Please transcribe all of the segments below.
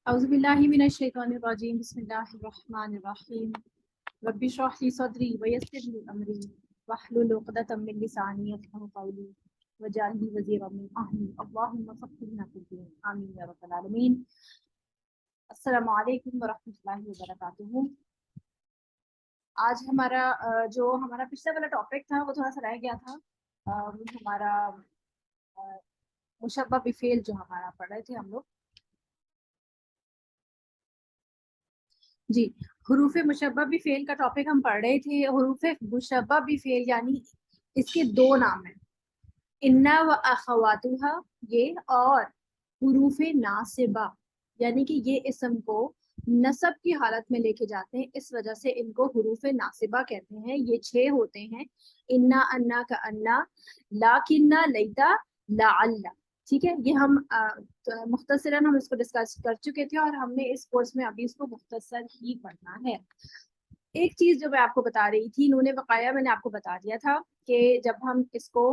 أعوذ بالله من الشيطان الرجيم بسم الله الرحمن الرحيم رب اشرح لي صدري ويسر لي أمري واحلل عقدة من لساني يفقهوا قولي واجعل لي وزيرا من أهلي اللهم فقهنا في الدين آمين يا رب العالمين. السلام علیکم ورحمۃ اللہ وبرکاتہ. آج جو ہمارا پچھلا والا ٹاپک تھا وہ تھوڑا سا رہ گیا تھا. وہ ہمارا مشبہ بفعل جو ہمارا پڑھ رہے تھے ہم لوگ. جی حروف مشبہ بفعل کا ٹاپک ہم پڑھ رہے تھے. حروف مشبہ بفعل یعنی اس کے دو نام ہیں, انا و اخواتها یہ, اور حروف ناصبہ یعنی کہ یہ اسم کو نصب کی حالت میں لے کے جاتے ہیں, اس وجہ سے ان کو حروف ناصبہ کہتے ہیں. یہ 6 ہوتے ہیں, انا, انا کا انا, لاکنہ, لیتا, لعل. ٹھیک ہے, یہ ہم مختصراً ہم اس کو ڈسکس کر چکے تھے اور ہم نے اس کورس میں ابھی اس کو مختصر ہی پڑھنا ہے. ایک چیز جو میں آپ کو بتا رہی تھی, نون وقایا, میں نے آپ کو بتا دیا تھا کہ جب ہم اس کو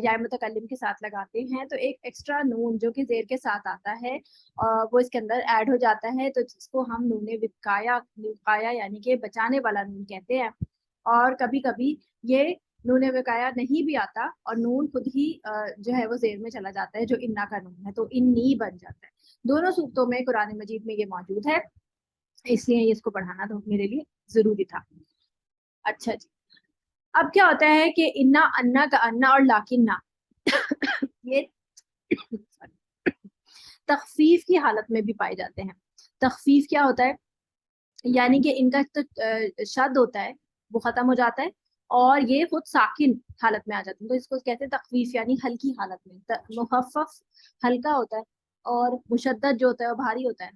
یا متکلم کے ساتھ لگاتے ہیں تو ایک ایکسٹرا نون جو کہ زیر کے ساتھ آتا ہے وہ اس کے اندر ایڈ ہو جاتا ہے, تو جس کو ہم نون وقایا یعنی کہ بچانے والا نون کہتے ہیں. اور کبھی کبھی یہ نون وقایا نہیں بھی آتا اور نون خود ہی جو ہے وہ زیر میں چلا جاتا ہے, جو انا کا نون ہے, تو انی بن جاتا ہے. دونوں صورتوں میں قرآن مجید میں یہ موجود ہے, اس لیے اس کو پڑھانا تو میرے لیے ضروری تھا. اچھا جی, اب کیا ہوتا ہے کہ انا, انا کا انا اور لاکنہ یہ تخفیف کی حالت میں بھی پائے جاتے ہیں. تخفیف کیا ہوتا ہے, یعنی کہ ان کا تو شد ہوتا ہے وہ ختم ہو جاتا ہے اور یہ خود ساکن حالت میں آ جاتے ہیں, تو اس کو کہتے ہیں تخفیف یعنی ہلکی حالت میں. مخفف ہلکا ہوتا ہے اور مشدد جو ہوتا ہے وہ بھاری ہوتا ہے,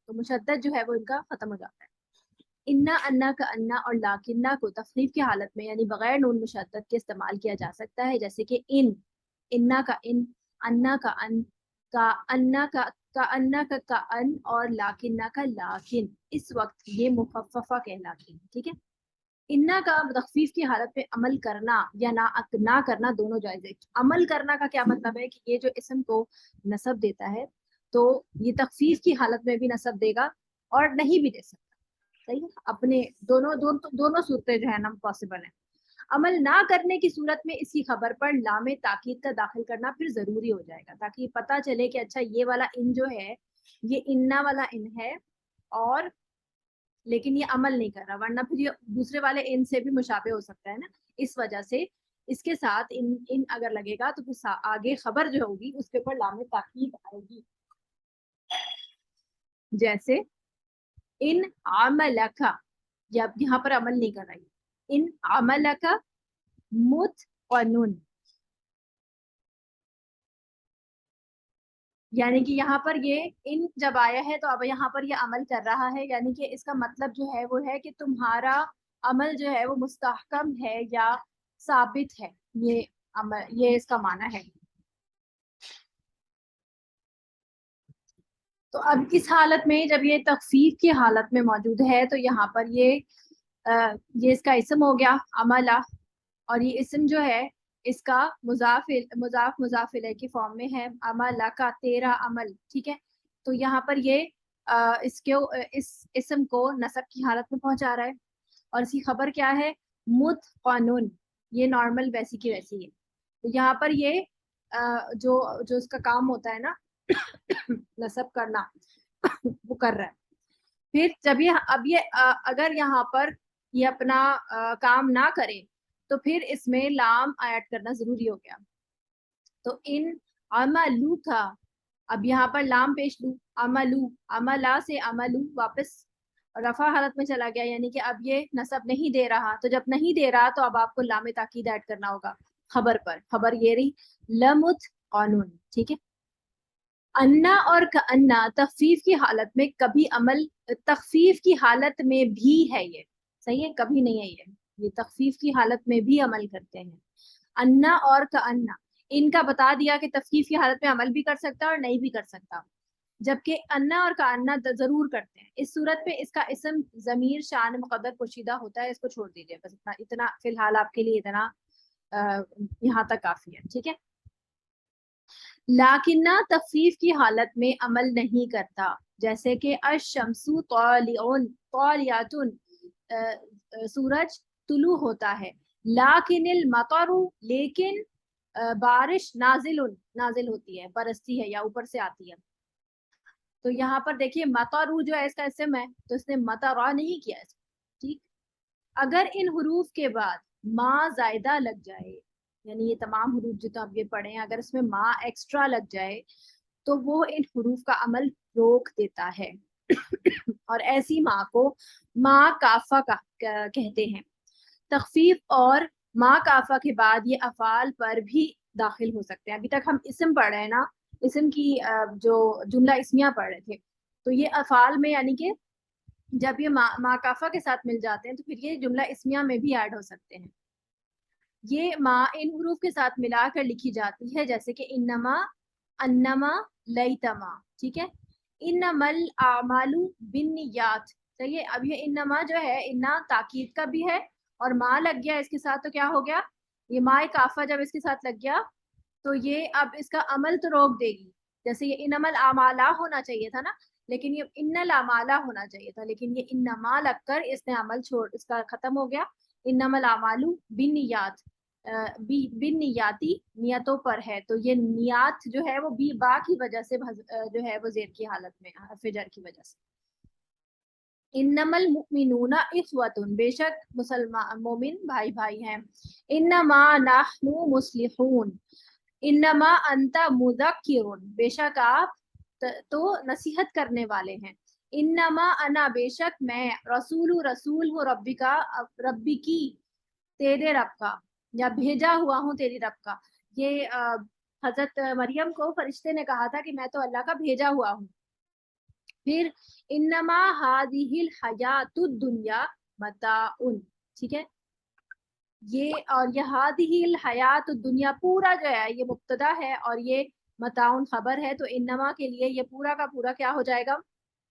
تو مشدد جو ہے وہ ان کا ختم ہو جاتا ہے. انا, انا کا انا اور لاکنہ کو تخفیف کی حالت میں یعنی بغیر نون مشدد کے استعمال کیا جا سکتا ہے, جیسے کہ ان, انا کا ان, انا کا ان, کا انا کا انا کا ان اور لاکنہ کا لاکن. اس وقت یہ مخففہ کہلاتی ہے. ٹھیک ہے, انا کا تخفیف کی حالت میں عمل کرنا یا نہ کرنا دونوں جائز ہے. عمل کرنا کا کیا مطلب ہے کہ یہ جو اسم کو نصب دیتا ہے تو یہ تخفیف کی حالت میں بھی نصب دے گا اور نہیں بھی دے سکتا. صحیح ہے, اپنے دونوں صورتیں جو ہے نا پاسبل ہیں. عمل نہ کرنے کی صورت میں اسی خبر پر لام تاکید کا داخل کرنا پھر ضروری ہو جائے گا, تاکہ پتہ چلے کہ اچھا یہ والا ان جو ہے یہ انا والا ان ہے اور لیکن یہ عمل نہیں کر رہا, ورنہ پھر یہ دوسرے والے ان سے بھی مشابہ ہو سکتا ہے نا. اس وجہ سے اس کے ساتھ ان اگر لگے گا تو پھر آگے خبر جو ہوگی اس کے اوپر لام تاکید آئے گی. جیسے ان عملکا, یا یہاں پر عمل نہیں کر رہی, ان عملکا متقنن, یعنی کہ یہاں پر یہ ان جب آیا ہے تو اب یہاں پر یہ عمل کر رہا ہے, یعنی کہ اس کا مطلب جو ہے وہ ہے کہ تمہارا عمل جو ہے وہ مستحکم ہے یا ثابت ہے. یہ عمل, یہ اس کا معنی ہے. تو اب کس حالت میں, جب یہ تخفیف کی حالت میں موجود ہے تو یہاں پر یہ اس کا اسم ہو گیا عملہ, اور یہ اسم جو ہے اس کا مضاف الیہ کی فارم میں ہے, عملہ کا تیرا عمل. ٹھیک ہے, تو یہاں پر یہ اس اسم کو نصب کی حالت میں پہنچا رہا ہے اور اس کی خبر کیا ہے, متقنن, یہ نارمل ویسی کی ویسی ہے. تو یہاں پر یہ جو اس کا کام ہوتا ہے نا نصب کرنا وہ کر رہا ہے. پھر جب یہ اگر یہاں پر یہ اپنا کام نہ کرے تو پھر اس میں لام ایڈ کرنا ضروری ہو گیا. تو ان عملو کا, اب یہاں پر لام پیش لوں, عملو, عملا سے عملو واپس رفع حالت میں چلا گیا, یعنی کہ اب یہ نصب نہیں دے رہا. تو جب نہیں دے رہا تو اب آپ کو لام تاکید ایڈ کرنا ہوگا خبر پر. خبر یہ رہی لمت قانون. ٹھیک ہے, انا اور کانا تخفیف کی حالت میں کبھی عمل, تخفیف کی حالت میں بھی ہے یہ, صحیح ہے, کبھی نہیں ہے یہ تخفیف کی حالت میں بھی عمل کرتے ہیں. انا اور کانا, ان کا بتا دیا کہ تخفیف کی حالت میں عمل بھی کر سکتا اور نہیں بھی کر سکتا, جبکہ انا اور کانا ضرور کرتے ہیں. اس صورت میں اس کا اسم ضمیر شان مقدر پوشیدہ ہوتا ہے, اس کو چھوڑ دیجیے بس اتنا فی الحال آپ کے لیے اتنا یہاں تک کافی ہے. ٹھیک ہے, لاکنہ تخفیف کی حالت میں عمل نہیں کرتا. جیسے کہ الشمسو طالعن طالیاتن سورج طلوع ہوتا ہے، لیکن المطر لیکن بارش نازل ہوتی ہے، برستی ہے یا اوپر سے آتی ہے. تو یہاں پر دیکھیے مطرو جو ہے اس کا اسم ہے تو اس نے مطرا نہیں کیا اس. ٹھیک، اگر ان حروف کے بعد ما زائدہ لگ جائے، یعنی یہ تمام حروف جو آپ یہ پڑھیں اگر اس میں ما ایکسٹرا لگ جائے تو وہ ان حروف کا عمل روک دیتا ہے اور ایسی ما کو ما کافہ کہتے ہیں. تخفیف اور ما کافہ کے بعد یہ افعال پر بھی داخل ہو سکتے ہیں. ابھی تک ہم اسم پڑھ رہے ہیں نا، اسم کی جو جملہ اسمیہ پڑھ رہے تھے، تو یہ افعال میں یعنی کہ جب یہ ما کافہ کے ساتھ مل جاتے ہیں تو پھر یہ جملہ اسمیہ میں بھی ایڈ ہو سکتے ہیں. یہ ما ان حروف کے ساتھ ملا کر لکھی جاتی ہے، جیسے کہ انما، انما، لیتما. ٹھیک ہے، انما الاعمال بالنیات. صحیح ہے، اب یہ انما جو ہے انا تاکید کا بھی ہے اور ما لگ گیا اس کے ساتھ تو کیا ہو گیا، یہ ما کافہ جب اس کے ساتھ لگ گیا تو یہ اب اس کا عمل تو روک دے گی. جیسے یہ انما الاعمال ہونا چاہیے تھا نا، لیکن یہ ان الاعمال ہونا چاہیے تھا، لیکن یہ انما لگ کر اس نے عمل چھوڑ، اس کا ختم ہو گیا. انما الاعمال بالنیات، بالنیاتی نیتوں پر ہے، تو یہ نیات جو ہے وہ بی با کی وجہ سے جو ہے وہ زیر کی حالت میں حرف جر کی وجہ سے. انما المؤمنون اخوۃ، بے شک مسلمان مومن بھائی بھائی ہیں. انما نحن مصلحون، انما انت مذکر، بے شک آپ تو نصیحت کرنے والے ہیں. انما انا، بے شک میں، رسول ہوں ربی کا، ربی کی، تیرے رب کا، یا بھیجا ہوا ہوں تیری رب کا. یہ حضرت مریم کو فرشتے نے کہا تھا کہ میں تو اللہ کا بھیجا ہوا ہوں. پھر انما هذه الحیات الدنیا متاع، ٹھیک ہے، یہ اور یہ هذه الحیات الدنیا پورا جو ہے یہ مبتدا ہے اور یہ متاع خبر ہے، تو انما کے لیے یہ پورا کا پورا کیا ہو جائے گا،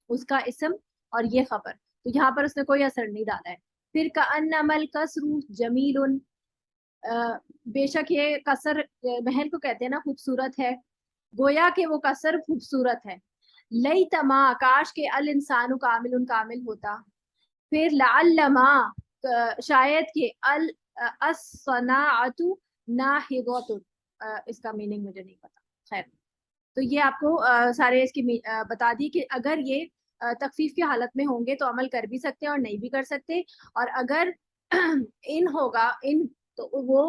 اس کا اسم اور یہ خبر. تو یہاں پر اس نے کوئی اثر نہیں ڈالا ہے. پھر کأنما الکسر جمیل، بے شک یہ کسر محل کو کہتے ہیں نا، خوبصورت ہے، گویا کہ وہ کسر خوبصورت ہے. لیتما، کاش کے، الانسان کامل کامل ہوتا. پھر لعلما، شاید کہ، الصناعت ناہضۃ، اس کا میننگ مجھے نہیں پتا. خیر، تو یہ آپ کو سارے اس کی بتا دی کہ اگر یہ تخفیف کی حالت میں ہوں گے تو عمل کر بھی سکتے ہیں اور نہیں بھی کر سکتے، اور اگر ان ہوگا ان تو وہ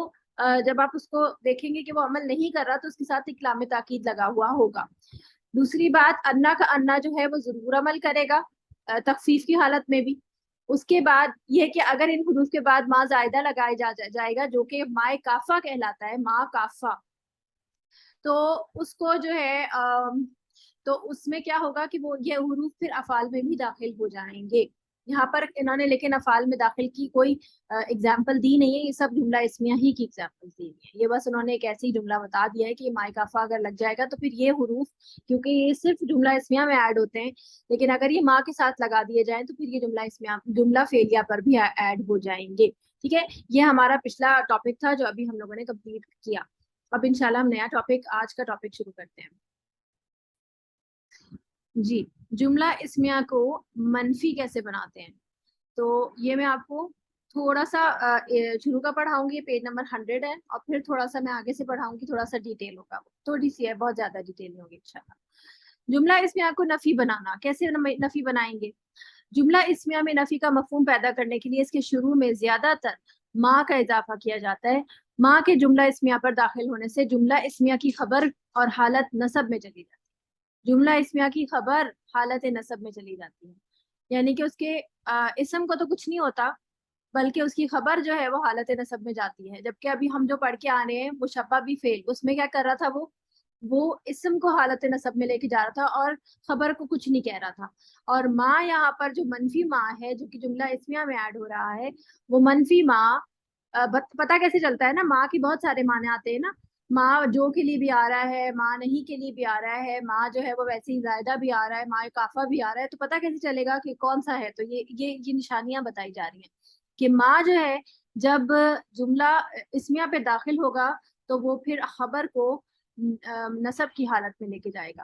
جب آپ اس کو دیکھیں گے کہ وہ عمل نہیں کر رہا تو اس کے ساتھ ایک لام تاکید لگا ہوا ہوگا. دوسری بات، انا کا انا جو ہے وہ ضرور عمل کرے گا تخفیف کی حالت میں بھی. اس کے بعد یہ کہ اگر ان حروف کے بعد ما زائدہ لگایا جائے گا جو کہ ما کافہ کہلاتا ہے، ما کافہ، تو اس کو جو ہے تو اس میں کیا ہوگا کہ وہ یہ حروف پھر افعال میں بھی داخل ہو جائیں گے. یہاں پر انہوں نے لیکن افعال میں داخل کی کوئی اگزامپل دی نہیں ہے، یہ سب جملہ اسمیہ ہی کی اگزامپل دی ہے. یہ بس انہوں نے ایک ایسی جملہ بتا دیا ہے کہ یہ مائے کافہ اگر لگ جائے گا تو پھر یہ حروف، کیونکہ یہ صرف جملہ اسمیہ میں ایڈ ہوتے ہیں، لیکن اگر یہ ماں کے ساتھ لگا دیے جائیں تو پھر یہ جملہ اسمیہ، جملہ فعلیہ پر بھی ایڈ ہو جائیں گے. ٹھیک ہے، یہ ہمارا پچھلا ٹاپک تھا جو ابھی ہم لوگوں نے کمپلیٹ کیا. اب انشاءاللہ ہم نیا ٹاپک، آج کا ٹاپک شروع کرتے ہیں. جی، جملہ اسمیہ کو منفی کیسے بناتے ہیں، تو یہ میں آپ کو تھوڑا سا شروع کا پڑھاؤں گی، پیج نمبر 100 ہے، اور پھر تھوڑا سا میں آگے سے پڑھاؤں گی، تھوڑا سا ڈیٹیل ہوگا، تھوڑی سی ہے، بہت زیادہ ڈیٹیل ہوگی انشاءاللہ. جملہ اسمیہ کو نفی بنانا، کیسے نفی بنائیں گے؟ جملہ اسمیہ میں نفی کا مفہوم پیدا کرنے کے لیے اس کے شروع میں زیادہ تر ما کا اضافہ کیا جاتا ہے. ما کے جملہ اسمیہ پر داخل ہونے سے جملہ اسمیہ کی خبر اور حالت نصب میں چلی جاتی ہے. جملہ اسمیہ کی خبر حالت نصب میں چلی جاتی ہے، یعنی کہ اس کے اسم کو تو کچھ نہیں ہوتا بلکہ اس کی خبر جو ہے وہ حالت نصب میں جاتی ہے. جبکہ ابھی ہم جو پڑھ کے آ رہے ہیں مشبہ بھی فعل، اس میں کیا کر رہا تھا، وہ اسم کو حالت نصب میں لے کے جا رہا تھا اور خبر کو کچھ نہیں کہہ رہا تھا. اور ما یہاں پر جو منفی ما ہے جو کہ جملہ اسمیہ میں ایڈ ہو رہا ہے، وہ منفی ما پتہ کیسے چلتا ہے نا، ما کی بہت سارے معنی آتے ہیں نا، ما جو کے لیے بھی آ رہا ہے، ما نہیں کے لیے بھی آ رہا ہے، ما جو ہے وہ ویسے ہی زائدہ بھی آ رہا ہے، ما کافہ بھی آ رہا ہے. تو پتہ کیسے چلے گا کہ کون سا ہے؟ تو یہ نشانیاں بتائی جا رہی ہیں کہ ما جو ہے جب جملہ اسمیہ پہ داخل ہوگا تو وہ پھر خبر کو نصب کی حالت میں لے کے جائے گا.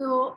تو